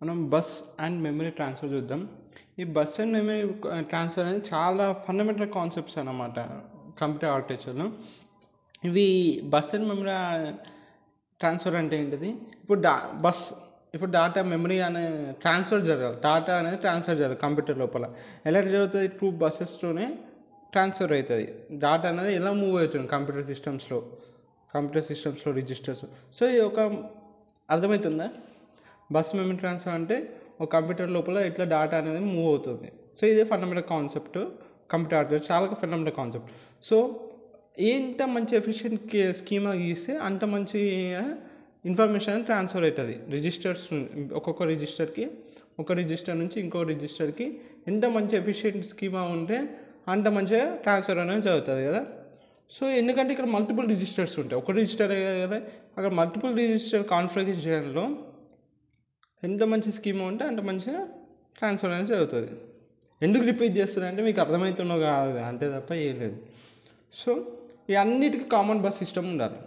మనం bus and memory transfer చూద్దాం. ఈ బస్ అండ్ మెమరీ ట్రాన్స్ఫర్ అనేది చాలా ఫండమెంటల్ కాన్సెప్ట్స్ అన్నమాట కంప్యూటర్ ఆర్కిటెక్చర్లో. ఇవి బస్ అండ్ మెమరీ ట్రాన్స్ఫర్ అంటే ఏంటిది? ఇప్పుడు డాటా మెమరీ అనే ట్రాన్స్ఫర్ జరగాలి. డాటా అనేది ట్రాన్స్ఫర్ జరగాలి కంప్యూటర్ లోపల. ఎలా జరుగుతుంది? 2 బస్సెస్తోనే ట్రాన్స్ఫర్ అవుతుంది. డాటా అనేది ఎలా మూవ్ అవుతుంది కంప్యూటర్ సిస్టమ్స్లో రిజిస్టర్స్. సో ఇది ఒక అర్థమవుతుందా? బస్ మెమరీ ట్రాన్స్ఫర్ అంటే ఒక కంప్యూటర్ లోపల ఇట్లా డాటా అనేది మూవ్ అవుతుంది. సో ఇదే ఫండమెంటల్ కాన్సెప్ట్ కంప్యూటర్ ఆర్కిటెక్చర్, చాలా ఫండమెంటల్ కాన్సెప్ట్. సో ఎంత మంచి ఎఫిషియెంట్ స్కీమా గీస్తే అంత మంచి ఇన్ఫర్మేషన్ ట్రాన్స్ఫర్ అవుతుంది. ఒక్కొక్క రిజిస్టర్కి, ఒక రిజిస్టర్ నుంచి ఇంకో రిజిస్టర్కి ఎంత మంచి ఎఫిషియెంట్ స్కీమా ఉంటే అంత మంచిగా ట్రాన్స్ఫర్ అనేది జరుగుతుంది కదా. సో ఎందుకంటే ఇక్కడ మల్టిపుల్ రిజిస్టర్స్ ఉంటాయి, ఒక రిజిస్టరే కదా. అక్కడ మల్టిపుల్ రిజిస్టర్ కాన్ఫిగరేషన్లో ఎంత మంచి స్కీమా ఉంటే అంత మంచిగా ట్రాన్స్ఫర్ అనేది జరుగుతుంది. ఎందుకు రిపీట్ చేస్తుందంటే మీకు అర్థమవుతుందో కాదు, అంతే తప్ప ఏం లేదు. సో ఈ అన్నిటికీ కామన్ బస్ సిస్టమ్ ఉండాలి.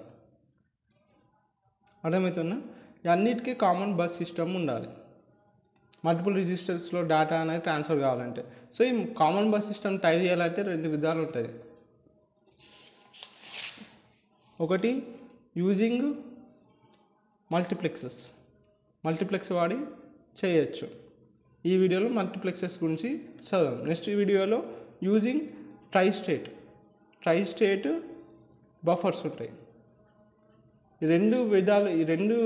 అర్థమవుతుందా? ఈ అన్నిటికీ కామన్ బస్ సిస్టమ్ ఉండాలి మల్టిపుల్ రిజిస్టర్స్లో డేటా అనేది ట్రాన్స్ఫర్ కావాలంటే. సో ఈ కామన్ బస్ సిస్టమ్ తయారు చేయాలంటే 2 విధాలు ఉంటుంది. ఒకటి యూజింగ్ మల్టీప్లెక్స్ వాడి చేయొచ్చు. ఈ వీడియోలో మల్టీప్లెక్సెస్ గురించి చదవం. నెక్స్ట్ వీడియోలో యూజింగ్ ట్రై స్టేట్ బఫర్స్ ఉంటాయి. ఈ 2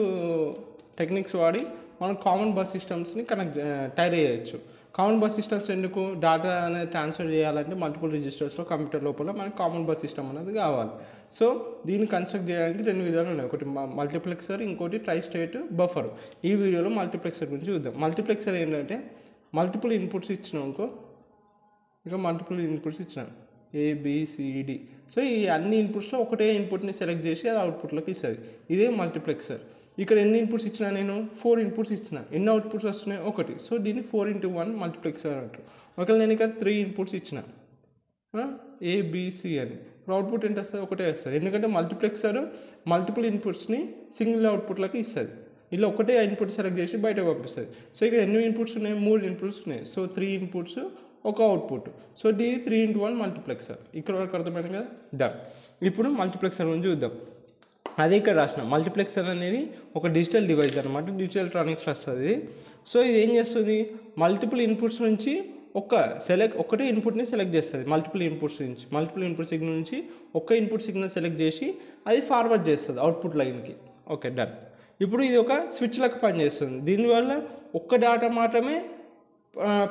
టెక్నిక్స్ వాడి మనం కామన్ బస్ సిస్టమ్స్ని తయారు చేయొచ్చు. కామన్ బస్ సిస్టమ్స్ ఎందుకు? డేటా అనేది ట్రాన్స్ఫర్ చేయాలంటే మల్టిపుల్ రిజిస్టర్స్లో కంప్యూటర్ లోపల మనకి కామన్ బస్ సిస్టమ్ అనేది కావాలి. సో దీన్ని కన్స్ట్రక్ట్ చేయడానికి 2 విధాలు ఉన్నాయి. ఒకటి మల్టీప్లెక్సర్, ఇంకోటి ట్రై స్టేట్ బఫర్. ఈ వీడియోలో మల్టీప్లెక్సర్ గురించి చూద్దాం. మల్టీప్లెక్సర్ ఏంటంటే మల్టిపుల్ ఇన్పుట్స్ ఇచ్చినాం ABCD. సో ఈ అన్ని ఇన్పుట్స్లో ఒకటే ఇన్పుట్ని సెలెక్ట్ చేసి అది అవుట్పుట్లోకి ఇస్తుంది. ఇదే మల్టీప్లెక్సర్. ఇక్కడ ఎన్ని ఇన్పుట్స్ ఇచ్చినా, నేను 4 ఇన్పుట్స్ ఇచ్చిన. ఎన్ని అవుట్పుట్స్ వస్తున్నాయి? 1. సో దీన్ని 4x1 మల్టీప్లెక్సర్ అంటారు. ఒకవేళ నేను ఇక్కడ 3 ఇన్పుట్స్ ఇచ్చిన ABC అని, అవుట్పుట్ ఎంత వస్తుంది? ఒకటే వస్తుంది. ఎందుకంటే మల్టీప్లెక్సర్ మల్టిపుల్ ఇన్పుట్స్ని సింగిల్ అవుట్పుట్లోకి ఇస్తుంది. ఇలా ఒకటే ఇన్పుట్ సెలెక్ట్ చేసి బయటకు పంపిస్తుంది. సో ఇక్కడ ఎన్ని ఇన్పుట్స్ ఉన్నాయి? 3 ఇన్పుట్స్ ఉన్నాయి. సో 3 ఇన్పుట్స్ ఒక అవుట్పుట్. సో దీని 3x1 మల్టీప్లెక్సర్. ఇక్కడ వరకు అర్థమైంది కదా, డన్. ఇప్పుడు మల్టీప్లెక్సర్ గురించి చూద్దాం. అదే ఇక్కడ రాసిన మల్టీప్లెక్సర్ అనేది ఒక డిజిటల్ డివైస్ అనమాట, డిజిటల్ ఎలక్ట్రానిక్స్ వస్తుంది. సో ఇది ఏం చేస్తుంది? మల్టిపుల్ ఇన్పుట్స్ నుంచి ఒకటే ఇన్పుట్ని సెలెక్ట్ చేస్తుంది. మల్టిపుల్ ఇన్పుట్ సిగ్నల్ నుంచి ఒక ఇన్పుట్ సిగ్నల్ సెలెక్ట్ చేసి అది ఫార్వర్డ్ చేస్తుంది అవుట్పుట్ లైన్కి. Okay, done. ఇప్పుడు ఇది ఒక స్విచ్ లాగా పనిచేస్తుంది. దీనివల్ల ఒక్క డేటా మాత్రమే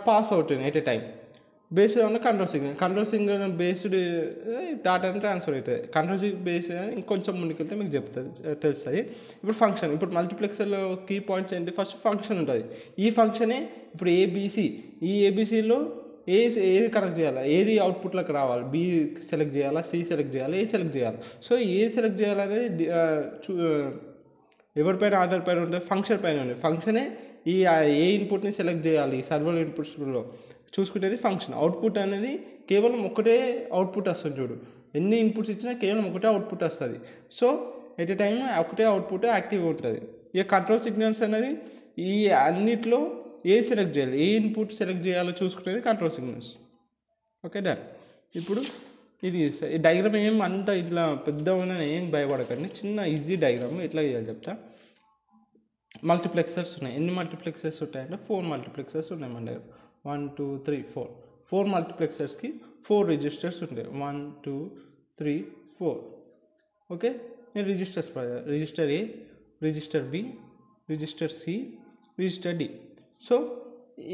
పాస్ అవుతుంది at a time. Based on control signal based డేటాని ట్రాన్స్ఫర్ అవుతుంది. కంట్రోల్ సిగ్నల్ బేస్డ్ ఇంకొంచెం ముందుకెళ్తే మీకు తెలుస్తుంది. ఇప్పుడు ఫంక్షన్, ఇప్పుడు మల్టీప్లెక్సర్లో కీ పాయింట్స్ ఏంటి? ఫస్ట్ ఫంక్షన్ ఉంటుంది. ఈ ఫంక్షనే ఇప్పుడు ABC. ఈ ABCలో ఏది కనెక్ట్ చేయాలి, ఏది అవుట్పుట్లోకి రావాలి, B సెలెక్ట్ చేయాలా, C సెలెక్ట్ చేయాలి, A సెలెక్ట్ చేయాలి. సో ఏది సెలెక్ట్ చేయాలనేది ఎవరిపైన ఆధారపైన ఉంటుంది? ఫంక్షన్ పైన ఉంది. ఫంక్షనే ఏ ఇన్పుట్ని సెలెక్ట్ చేయాలి సర్వర్ ఇన్పుట్స్లో చూసుకునేది ఫంక్షన్. అవుట్పుట్ అనేది కేవలం ఒకటే అవుట్పుట్ వస్తుంది. చూడు, ఎన్ని ఇన్పుట్స్ ఇచ్చినా కేవలం ఒకటే అవుట్పుట్ వస్తుంది. సో ఎట్ ఏ టైం ఒకటే అవుట్పుట్ యాక్టివ్ ఉంటుంది. ఇక కంట్రోల్ సిగ్నల్స్ అనేది ఈ అన్నిట్లో సెలెక్ట్ చేయాలి, ఏ ఇన్పుట్ సెలెక్ట్ చేయాలో చూసుకునేది కంట్రోల్ సిగ్నల్స్. Okay, done. ఇప్పుడు ఇది ఈ డయాగ్రామ్ ఏం అంత ఇట్లా పెద్దగా ఏం భయపడకండి, చిన్న ఈజీ డయాగ్రామ్ ఎట్లా చేయాలి చెప్తా. మల్టీప్లెక్సర్స్ ఉన్నాయి. ఎన్ని మల్టీప్లెక్సర్స్ ఉంటాయంటే 4 మల్టీప్లెక్సర్స్ ఉన్నాయి మన దగ్గర. 1 2 3 4 మల్టీప్లెక్సర్స్కి 4 రిజిస్టర్స్ ఉంటాయి. 1 2 3 4. ఓకే, నేను register A, register B, register C, register D. So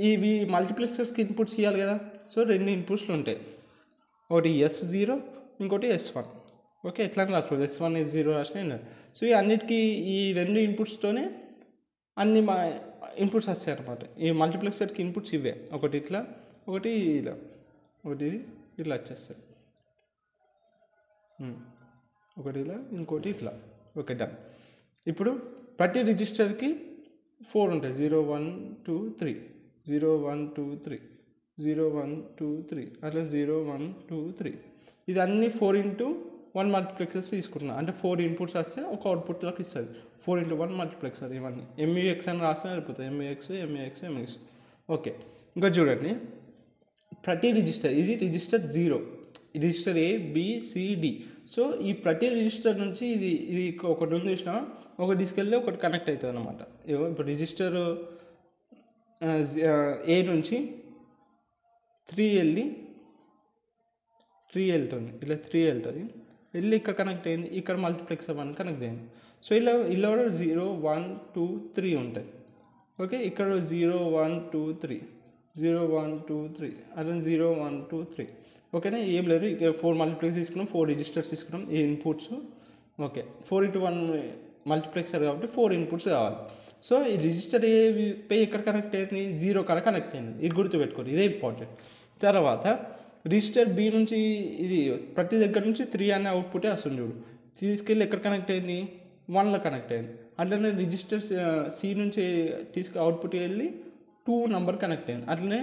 ఇవి మల్టీప్లెక్సర్స్కి ఇన్పుట్స్ ఇవ్వాలి కదా. సో 2 ఇన్పుట్స్లు ఉంటాయి, ఒకటి S0, ఇంకోటి S1. ఓకే, ఎట్లా రాసుకోవాలి? S1 S0 రాసిన. సో ఈ అన్నిటికీ ఈ 2 ఇన్పుట్స్తోనే అన్ని ఇన్పుట్స్ వస్తాయి అన్నమాట. ఈ మల్టీప్లెక్సర్కి ఇన్పుట్స్ ఇవే, ఒకటి ఇట్లా, ఒకటి ఇలా, ఒకటి ఇట్లా వచ్చేస్తాయి, ఒకటి ఇలా, ఇంకోటి ఇట్లా. Okay, done. ఇప్పుడు ప్రతి రిజిస్టర్కి 4 ఉంటాయి. 0 1 2 3, 0 1 2 3, 0 1 2 3, అట్లా 0 1 2 3. ఇది అన్ని 4x1 మల్టీప్లెక్సర్స్ తీసుకుంటున్నా. అంటే 4 ఇన్పుట్స్ వస్తే ఒక అవుట్పుట్లోకి ఇస్తుంది. 4x1 మల్టీప్లెక్సర్ ఇవన్నీ MUX అని రాస్తే అయిపోతుంది MUX. ఓకే, ఇంకా చూడండి ప్రతి రిజిస్టర్, ఇది రిజిస్టర్ 0, రిజిస్టర్ ABCD. సో ఈ ప్రతి రిజిస్టర్ నుంచి ఇది ఒకటి ఉంది చూసినా, ఒక తీసుకెళ్ళి ఒకటి కనెక్ట్ అవుతుంది అనమాట. ఇప్పుడు రిజిస్టర్ A నుంచి 3 వెళ్తుంది, ఇలా 3 వెళ్తుంది, వెళ్ళి ఇక్కడ కనెక్ట్ అయింది, ఇక్కడ మల్టీప్లెక్సర్ 1 కనెక్ట్ అయింది. సో ఇలా 0 1 2 3 ఉంటాయి. ఓకే, ఇక్కడ 0 1 2 3 0 1 2 3 అలా 0 1 2 3. ఓకేనా, ఏం లేదు, ఇక 4 మల్టీప్లెక్స్ తీసుకున్నాం, 4 రిజిస్టర్స్ తీసుకున్నాం, ఈ ఇన్పుట్స్. ఓకే, 4x1 మల్టీప్లెక్సర్ కాబట్టి 4 ఇన్పుట్స్ కావాలి. సో ఈ రిజిస్టర్ ఏ పై ఎక్కడ కనెక్ట్ అయింది, 0 కాడ కనెక్ట్ అయింది, ఇది గుర్తుపెట్టుకోండి, ఇదే ఇంపార్టెంట్. తర్వాత రిజిస్టర్ బి నుంచి ఇది ప్రతి దగ్గర నుంచి 3 అనే అవుట్పుటే వస్తుంది చూడు, తీసుకెళ్ళి ఎక్కడ కనెక్ట్ అయింది, 1లో కనెక్ట్ అయింది. అట్లనే రిజిస్టర్ సి నుంచి అవుట్పుట్ వెళ్ళి 2 నెంబర్ కనెక్ట్ అయింది. అట్లనే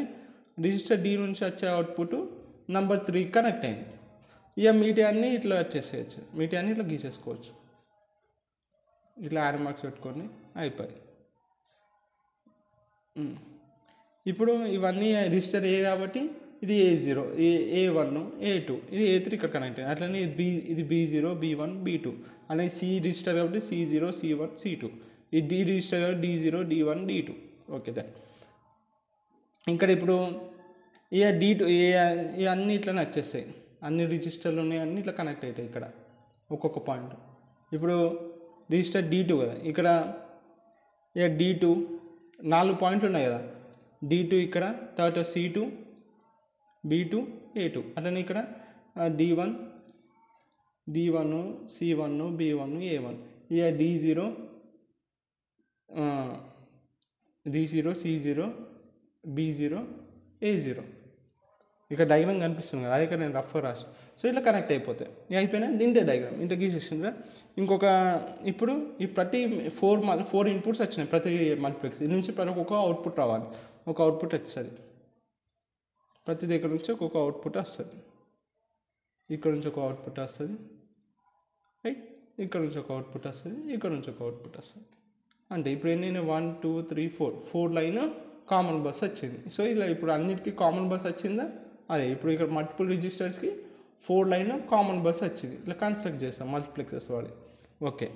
రిజిస్టర్ డి నుంచి వచ్చే అవుట్పుట్ నెంబర్ 3 కనెక్ట్ అయింది. ఇక మీటి అన్నీ ఇట్లా వచ్చేసేయచ్చు, మీటి అన్నీ ఇట్లా గీసేసుకోవచ్చు, ఇట్లా యారో మార్క్స్ పెట్టుకొని అయిపోయి. ఇప్పుడు ఇవన్నీ రిజిస్టర్ ఏ కాబట్టి ఇది A0, A1, A2, ఇది A3 ఇక్కడ కనెక్ట్ అయింది. అట్లనే ఇది B0 B1 B2, అలాగే C రిజిస్టర్ కాబట్టి C0 C1 C2, ఈ D రిజిస్టర్ కాబట్టి D0 D1 D2. ఓకే, ఇక్కడ ఇప్పుడు ఇక D2 అన్నీ ఇట్లా వచ్చేస్తాయి, అన్ని రిజిస్టర్లు ఉన్నాయి, అన్నీ ఇట్లా కనెక్ట్ అవుతాయి ఇక్కడ ఒక్కొక్క పాయింట్. ఇప్పుడు రిజిస్టర్ D2 కదా, ఇక్కడ ఇక D2 4 పాయింట్లు ఉన్నాయి కదా, D2 ఇక్కడ, తర్వాత C2 B2 A2, అట్లనే ఇక్కడ D1 C1 B1 A1, ఇక D0 C0 B0 A0. ఇక డయాగ్రామ్ కనిపిస్తుంది కదా, అది ఇక్కడ నేను రఫ్గా రాసి. సో ఇట్లా కనెక్ట్ అయిపోతాయి, ఇక అయిపోయినా దీంతే డయాగ్రామ్ ఇంత గీసేసిందిగా. ఇంకొక ఇప్పుడు ఈ ప్రతి 4 ఇన్పుట్స్ వచ్చినాయి ప్రతి మల్టీప్లెక్స్, ఇది నుంచి ప్రతి ఒక్కొక్క అవుట్పుట్ రావాలి, ఒక అవుట్పుట్ వస్తుంది, ప్రతి దగ్గర నుంచి ఒక్కొక్క అవుట్పుట్ వస్తుంది. ఇక్కడ నుంచి ఒక అవుట్పుట్ వస్తుంది, రైట్, ఇక్కడ నుంచి ఒక అవుట్పుట్ వస్తుంది, ఇక్కడ నుంచి ఒక అవుట్పుట్ వస్తుంది. అంటే ఇప్పుడు ఏంటంటే 1 2 3 4 లైన్ కామన్ బస్ వచ్చింది. సో ఇలా ఇప్పుడు అన్నిటికీ కామన్ బస్ వచ్చిందా, అదే ఇప్పుడు ఇక్కడ మల్టిపుల్ రిజిస్టర్స్కి 4 లైన్ కామన్ బస్ వచ్చింది, ఇట్లా కన్స్ట్రక్ట్ చేస్తాం మల్టీప్లెక్సెస్ వాడి. ఓకే,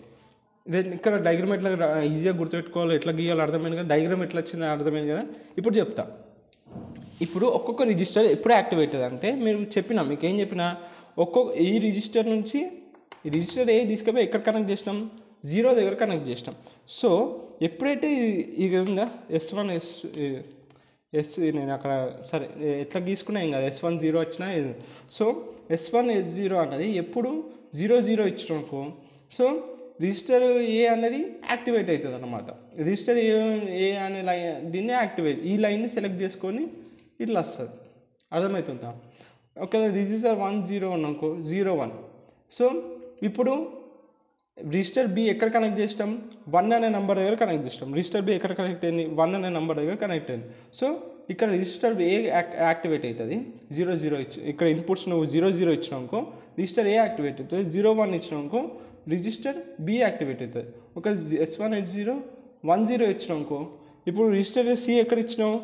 దెన్ ఇక్కడ డయాగ్రామ్ ఎట్లా ఈజీగా గుర్తుపెట్టుకోవాలి, ఎట్లా గీయాలో అర్థమైంది కదా, డయాగ్రామ్ ఎట్లా వచ్చిందో అర్థమైంది కదా. ఇప్పుడు చెప్తా, ఇప్పుడు ఒక్కొక్క రిజిస్టర్ ఎప్పుడు యాక్టివేట్ అంటే మీరు చెప్పినా, మీకు ఏం చెప్పినా, ఈ రిజిస్టర్ నుంచి ఈ రిజిస్టర్ ఏ తీసుకుపోయి ఎక్కడ కనెక్ట్ చేసినాం, 0 దగ్గర కనెక్ట్ చేసినాం. సో ఎప్పుడైతే ఇది ఉందా S1 S నేను అక్కడ సరే ఎట్లా గీసుకున్నా ఏం కాదు, S1 0 వచ్చినా. సో S1 S0 అన్నది ఎప్పుడు 0 0 ఇచ్చినాకో, సో రిజిస్టర్ ఏ అనేది యాక్టివేట్ అవుతుంది అన్నమాట. రిజిస్టర్ ఏ అనే లైన్ దీన్ని యాక్టివేట్, ఈ లైన్ని సెలెక్ట్ చేసుకొని ఇట్లా వస్తుంది, అర్థమవుతుందా. ఒకవేళ రిజిస్టర్ 1 0 అనుకో 0 1. సో ఇప్పుడు రిజిస్టర్ బి ఎక్కడ కనెక్ట్ చేస్తాం, 1 అనే నెంబర్ దగ్గర కనెక్ట్ చేస్తాం. రిజిస్టర్ బి ఎక్కడ కనెక్ట్ అయింది, 1 అనే నెంబర్ దగ్గర కనెక్ట్ అయింది. సో ఇక్కడ రిజిస్టర్ ఏ యాక్టివేట్ అవుతుంది 0 0 ఇచ్చి, ఇక్కడ ఇన్పుట్స్ నువ్వు 0 0 ఇచ్చినాకో రిజిస్టర్ ఏ యాక్టివేట్ అవుతుంది, 0 1 ఇచ్చినాకో రిజిస్టర్ బి యాక్టివేట్ అవుతుంది. ఒక S1 S0 1 0 ఇచ్చినాకో ఇప్పుడు రిజిస్టర్ సి ఎక్కడ ఇచ్చినావు,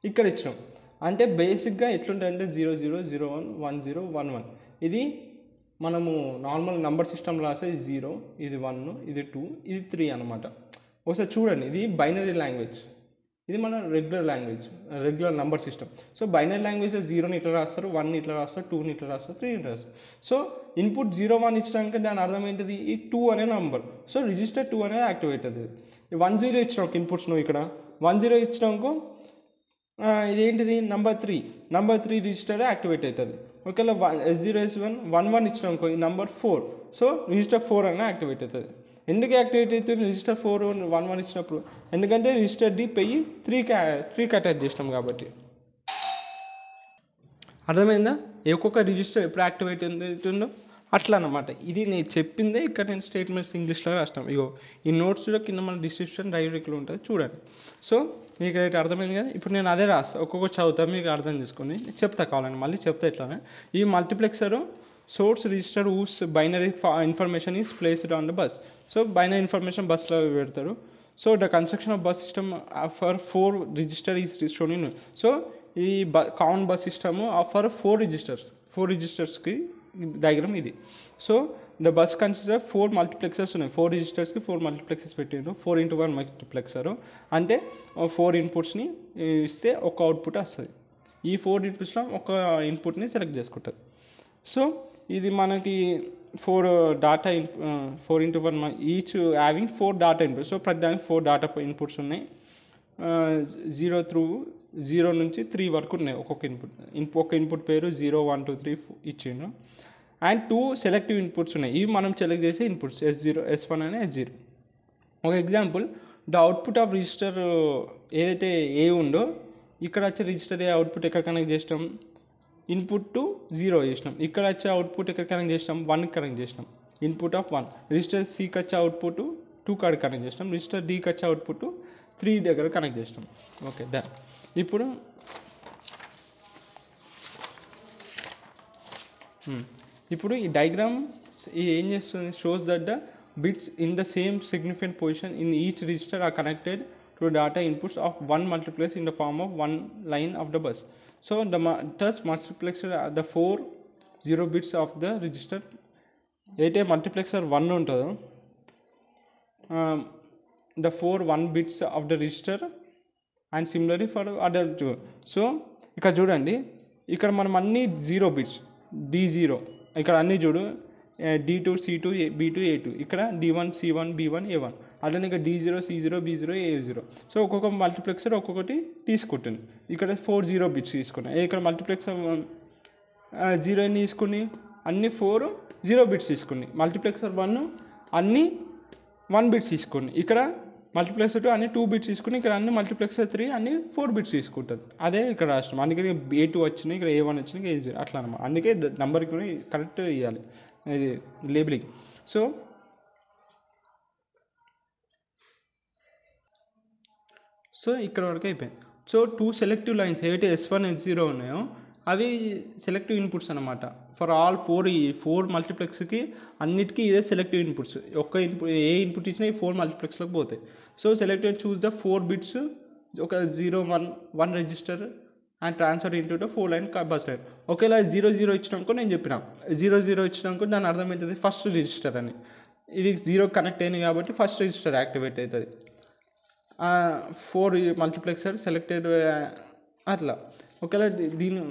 ఇక్కడ ఇచ్చినాం. అంటే బేసిక్గా ఎట్లుంటుందంటే 0 0 0 1 1 0 1 1. ఇది మనము నార్మల్ నంబర్ సిస్టంలో రాసే 0, ఇది 1, ఇది 2, ఇది 3 అనమాట. ఒకసారి చూడండి, ఇది బైనరీ లాంగ్వేజ్, ఇది మన regular number system. So binary లాంగ్వేజ్లో 0ని ఇట్లా రాస్తారు, 1ని ఇట్లా రాస్తారు, 2ని ఇట్లా రాస్తారు, 3ని ఇట్లా రాస్తారు. సో ఇన్పుట్ 0 1 ఇచ్చినాక దాని అర్థం ఏంటిది, ఈ 2 అనే నంబర్. సో రిజిస్టర్ 2 అనేది యాక్టివేట్ అవుతుంది. 1 0 ఇచ్చినాక ఇన్పుట్స్ నువ్వు ఇక్కడ 1 0 ఇచ్చినాక ఇదేంటిది నెంబర్ 3 రిజిస్టర్ యాక్టివేట్ అవుతుంది. ఒకవేళ S0 S1 1 1 ఇచ్చినాకో ఈ నెంబర్ 4. సో రిజిస్టర్ 4 అనేది యాక్టివేట్ అవుతుంది. ఎందుకు యాక్టివేట్ అవుతుంది రిజిస్టర్ 4 1 1 ఇచ్చినప్పుడు, ఎందుకంటే రిజిస్టర్ డి పెయ్యి 3కి అటాచ్ చేసినాం కాబట్టి. అర్థమైందా, ఒక్కొక్క రిజిస్టర్ ఎప్పుడు యాక్టివేట్ అవుతుందో అట్లా అనమాట. ఇది నేను చెప్పిందే, ఇక్కడ నేను స్టేట్మెంట్స్ ఇంగ్లీష్లో రాసినాం. ఇగో ఈ నోట్స్లో కింద మన డిస్క్రిప్షన్ డైరెక్ట్లో ఉంటుంది చూడండి. సో మీకు అయితే అర్థమైంది కదా. ఇప్పుడు నేను అదే రాస్తాను, ఒక్కొక్క చదువుతా, మీకు అర్థం చేసుకొని చెప్తా, కావాలని మళ్ళీ చెప్తా. ఇట్లానే ఈ multiplexer source register whose binary information is placed on the bus. So binary information బస్లో పెడతారు. So the construction of bus system for 4 register is shown in. So ఈ కామన్ బస్ సిస్టమ్ ఫర్ 4 రిజిస్టర్స్కి డయాగ్రామ్ ఇది. So the bus consist of 4 multiplexers ఉన్నాయి. 4 రిజిస్టర్స్కి 4 multiplexers పెట్టారు. 4x1 multiplexer అంటే 4 ఇన్పుట్స్ని ఇస్తే ఒక అవుట్పుట్ వస్తుంది. ఈ 4 ఇన్పుట్స్లో ఒక ఇన్పుట్ని సెలెక్ట్ చేసుకుంటుంది. సో ఇది మనకి 4 data 4x1 each having 4 data inputs. So ప్రతి దానికి 4 డాటా ఇన్పుట్స్ ఉన్నాయి. 0 నుంచి 3 వరకు ఉన్నాయి ఒక్కొక్క ఒక ఇన్పుట్ పేరు 0, 1, 2, 3 ఇచ్చిండు. అండ్ 2 సెలెక్టివ్ ఇన్పుట్స్ ఉన్నాయి. ఇవి మనం సెలెక్ట్ చేసే ఇన్పుట్స్ S0, S1 అని S0. ఒక example, the output of register ఏదైతే ఏ ఉందో ఇక్కడ వచ్చే రిజిస్టర్ ఏ అవుట్పుట్ ఎక్కడ కనెక్ట్ చేసినాం, ఇన్పుట్ టు 0 చేసినాం. ఇక్కడ వచ్చే అవుట్పుట్ ఎక్కడ కనెక్ట్ చేసినాం, 1కి కనెక్ట్ చేసినాం, ఇన్పుట్ ఆఫ్ 1. రిజిస్టర్ సికి వచ్చే అవుట్పుట్ 2 కాడ కనెక్ట్ చేసినాం. రిజిస్టర్ డికి వచ్చే అవుట్పుట్ 3 దగ్గర కనెక్ట్ చేసినాం. Okay done. ఇప్పుడు ఈ డయాగ్రామ్ ఏం చేస్తుంది, shows that the bits in the same significant position in each register are connected to data inputs of one multiplex in the form of one line of the bus. So thus multiplexer the 4 0 bits of the register. అయితే multiplexer 1 ఉంటుందో the 4 1 bits of the register and similarly for other 2. So ఇక్కడ చూడండి, ఇక్కడ మనం అన్ని 0 bits D0, ఇక్కడ అన్ని చూడు D2 C2 B2 A2, ఇక్కడ D1 C1 B1 A1, అట్లనే ఇక్కడ D0 C0 B0 A0. So ఒక్కొక్క మల్టీప్లెక్సర్ ఒక్కొక్కటి తీసుకుంటుంది. ఇక్కడ 4 0 బిట్స్ తీసుకున్నాయి. ఇక్కడ మల్టీప్లెక్సర్ 0 ఎన్ని తీసుకుని, అన్ని 4 0 బిట్స్ తీసుకుని. మల్టీప్లెక్సర్ 1 అన్ని 1 బిట్స్ తీసుకుని. ఇక్కడ మల్టీప్లెక్సర్ 2 అన్ని 2 బిట్స్ తీసుకుని. ఇక్కడ అన్ని మల్టీప్లెక్సర్ 3 అన్ని 4 బిట్స్ తీసుకుంటుంది. అదే ఇక్కడ రాష్ట్రం. అందుకే A2 వచ్చినాయి, ఇక్కడ A1 వచ్చినాయి, A0 అట్లా అనమాట. అందుకే నెంబర్కి కరెక్ట్ ఇవ్వాలి ఇది లేబులింగ్. సో ఇక్కడ వరకు అయిపోయింది. సో 2 సెలెక్టివ్ లైన్స్ ఏవైతే S1 S0 ఉన్నాయో అవి సెలెక్టివ్ ఇన్పుట్స్ అనమాట. ఫర్ ఆల్ 4 మల్టీప్లెక్స్కి అన్నిటికీ ఇదే సెలెక్టివ్ ఇన్పుట్స్. ఒక్క ఇన్పుట్ ఏ ఇన్పుట్ ఇచ్చినా ఈ 4 మల్టీప్లెక్స్లోకి పోతాయి. So selective choose the 4 bits ఒక 0 1 register and transfer into the 4 line bus line. ఒకేలా 0 0 ఇచ్చినాకో నేను చెప్పిన 0 0 ఇచ్చినాకో దాని అర్థం అవుతుంది ఫస్ట్ రిజిస్టర్ అని. ఇది 0 కనెక్ట్ అయింది కాబట్టి ఫస్ట్ రిజిస్టర్ యాక్టివేట్ అవుతుంది. 4 మల్టీప్లెక్సర్ సెలెక్టెడ్ అట్లా. ఒకవేళ దీని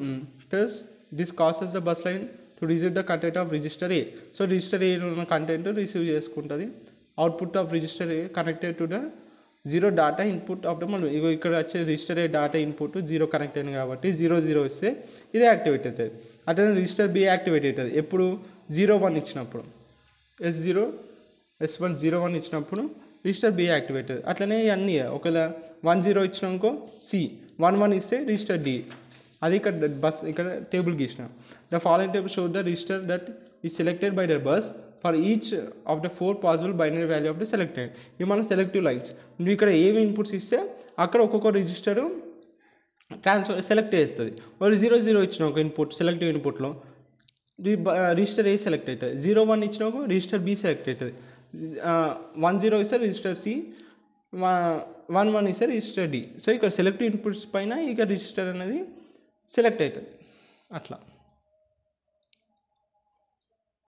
this causes the bus line to receive the content of register A. So register ఏ ఉన్న కంటెంట్ రిసీవ్ చేసుకుంటుంది. Output of register A connected to the 0 data input of the ఇక్కడ వచ్చే register ఏ data input 0 connect అయింది కాబట్టి 0 0 ఇస్తే ఇది activate అవుతుంది. అట్లనే రిజిస్టర్ బి యాక్టివేట్ అవుతుంది ఎప్పుడు 0 1 ఇచ్చినప్పుడు. S0 S1 0 1 ఇచ్చినప్పుడు రిజిస్టర్ బి యాక్టివేట్ అవుతుంది. అట్లనే అన్నీ ఒకవేళ 1 0 ఇచ్చినాకో C 1 1 ఇస్తే రిజిస్టర్ డి. అది ఇక్కడ టేబుల్ గీసిన. The following table show the register that is selected by the bus for each of the 4 possible binary value of the selected. ఇవి మన సెలెక్టివ్ లైన్స్. నువ్వు ఇక్కడ ఏమి ఇన్పుట్స్ ఇస్తే అక్కడ ఒక్కొక్క రిజిస్టరు సెలెక్ట్ చేస్తుంది. వాళ్ళు 0 0 ఇచ్చిన ఒక ఇన్పుట్ సెలెక్టివ్ ఇన్పుట్లో రిజిస్టర్ ఏ సెలెక్ట్ అవుతుంది. 0 1 ఇచ్చినాక రిజిస్టర్ బి సెలెక్ట్ అవుతుంది. 1 0 ఇస్తే రిజిస్టర్ సి, 1 1 ఇస్తే రిజిస్టర్ డి. సో ఇక్కడ సెలెక్టివ్ ఇన్పుట్స్ పైన ఇక రిజిస్టర్ అనేది సెలెక్ట్ అవుతుంది అట్లా.